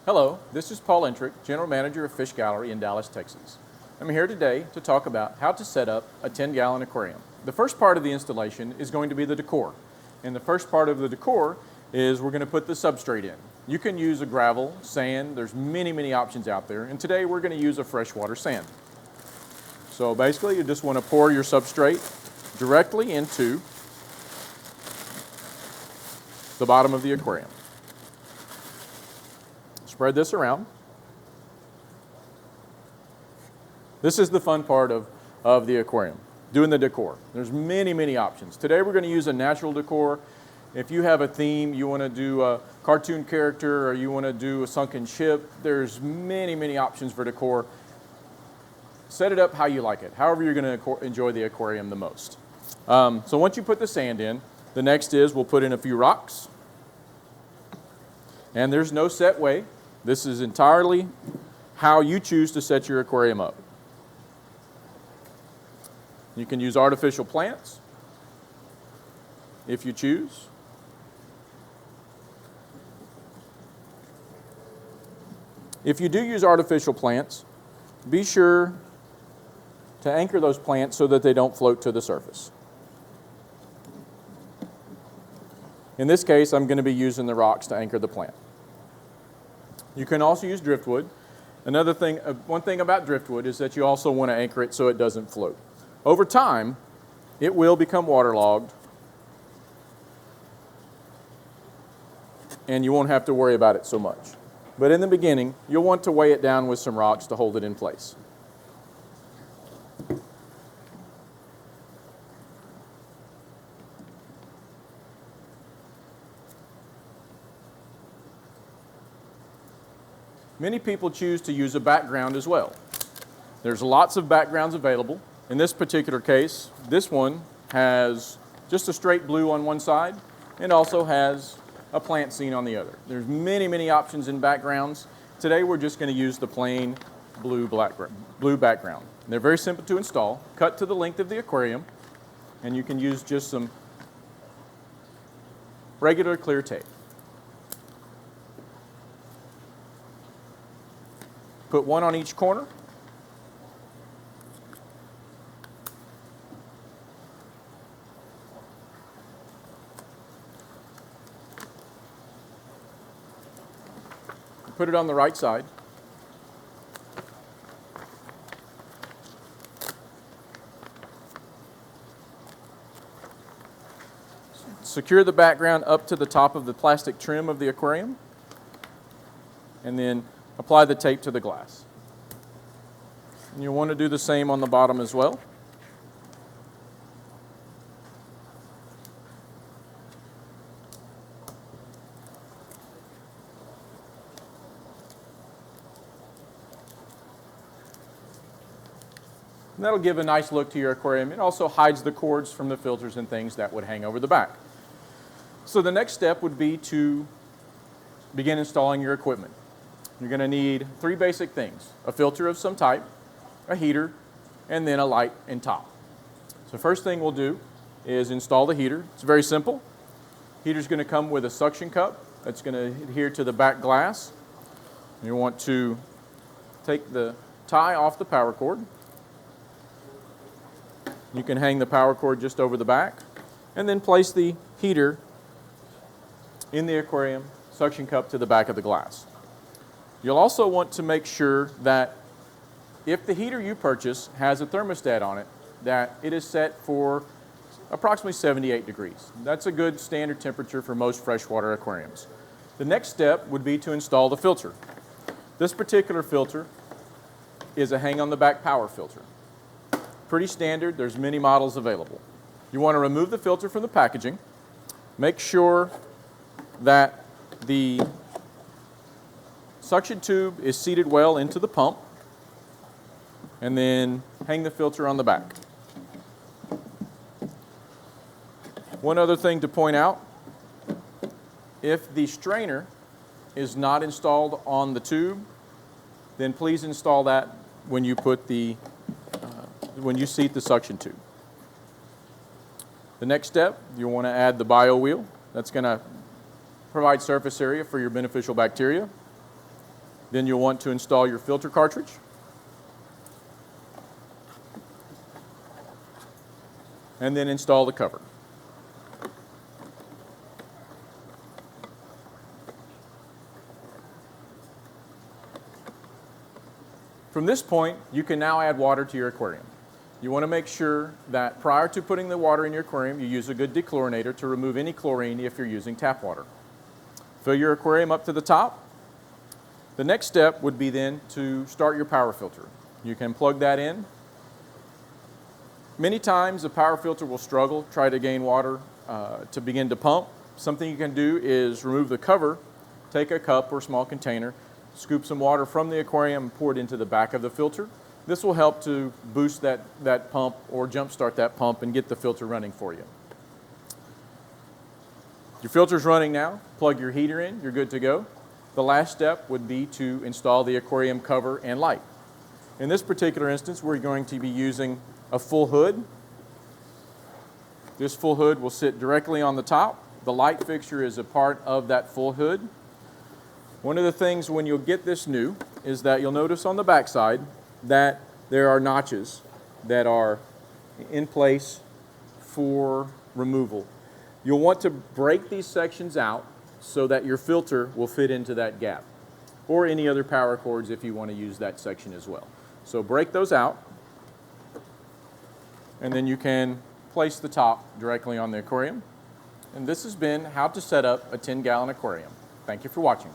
Hello, this is Paul Endtricht, General Manager of Fish Gallery in Dallas, Texas. I'm here today to talk about how to set up a 10-gallon aquarium. The first part of the installation is going to be the decor. And the first part of the decor is we're going to put the substrate in. You can use a gravel, sand, there's many options out there. And today we're going to use a freshwater sand. So basically you just want to pour your substrate directly into the bottom of the aquarium. Spread this around. This is the fun part of the aquarium, doing the decor. There's many options. Today we're going to use a natural decor. If you have a theme, you want to do a cartoon character or you want to do a sunken ship, there's many options for decor. Set it up how you like it, however you're going to enjoy the aquarium the most. So once you put the sand in, the next is we'll put in a few rocks. And there's no set way. This is entirely how you choose to set your aquarium up. You can use artificial plants if you choose. If you do use artificial plants, be sure to anchor those plants so that they don't float to the surface. In this case, I'm going to be using the rocks to anchor the plant. You can also use driftwood. One thing about driftwood is that you also want to anchor it so it doesn't float. Over time, it will become waterlogged, and you won't have to worry about it so much. But in the beginning, you'll want to weigh it down with some rocks to hold it in place. Many people choose to use a background as well. There's lots of backgrounds available. In this particular case, this one has just a straight blue on one side and also has a plant scene on the other. There's many options in backgrounds. Today we're just going to use the plain blue background. They're very simple to install. Cut to the length of the aquarium, and you can use just some regular clear tape. Put one on each corner. Put it on the right side. Secure the background up to the top of the plastic trim of the aquarium, and then apply the tape to the glass. And you'll want to do the same on the bottom as well. And that'll give a nice look to your aquarium. It also hides the cords from the filters and things that would hang over the back. So the next step would be to begin installing your equipment. You're going to need three basic things: a filter of some type, a heater, and then a light and top. So first thing we'll do is install the heater. It's very simple. Heater's going to come with a suction cup that's going to adhere to the back glass. You want to take the tie off the power cord. You can hang the power cord just over the back, and then place the heater in the aquarium, suction cup to the back of the glass. You'll also want to make sure that if the heater you purchase has a thermostat on it, that it is set for approximately 78 degrees. That's a good standard temperature for most freshwater aquariums. The next step would be to install the filter. This particular filter is a hang-on-the-back power filter. Pretty standard. There's many models available. You want to remove the filter from the packaging. Make sure that the suction tube is seated well into the pump, and then hang the filter on the back. One other thing to point out: if the strainer is not installed on the tube, then please install that when you seat the suction tube. The next step, you'll want to add the bio wheel. That's going to provide surface area for your beneficial bacteria. Then you'll want to install your filter cartridge. And then install the cover. From this point, you can now add water to your aquarium. You want to make sure that prior to putting the water in your aquarium, you use a good dechlorinator to remove any chlorine if you're using tap water. Fill your aquarium up to the top. The next step would be then to start your power filter. You can plug that in. Many times the power filter will struggle, try to gain water to begin to pump. Something you can do is remove the cover, take a cup or small container, scoop some water from the aquarium and pour it into the back of the filter. This will help to boost that pump or jumpstart that pump and get the filter running for you. Your filter's running now. Plug your heater in, you're good to go. The last step would be to install the aquarium cover and light. In this particular instance, we're going to be using a full hood. This full hood will sit directly on the top. The light fixture is a part of that full hood. One of the things when you'll get this new is that you'll notice on the back side that there are notches that are in place for removal. You'll want to break these sections out so that your filter will fit into that gap, or any other power cords if you want to use that section as well. So break those out, and then you can place the top directly on the aquarium. And this has been how to set up a 10-gallon aquarium. Thank you for watching.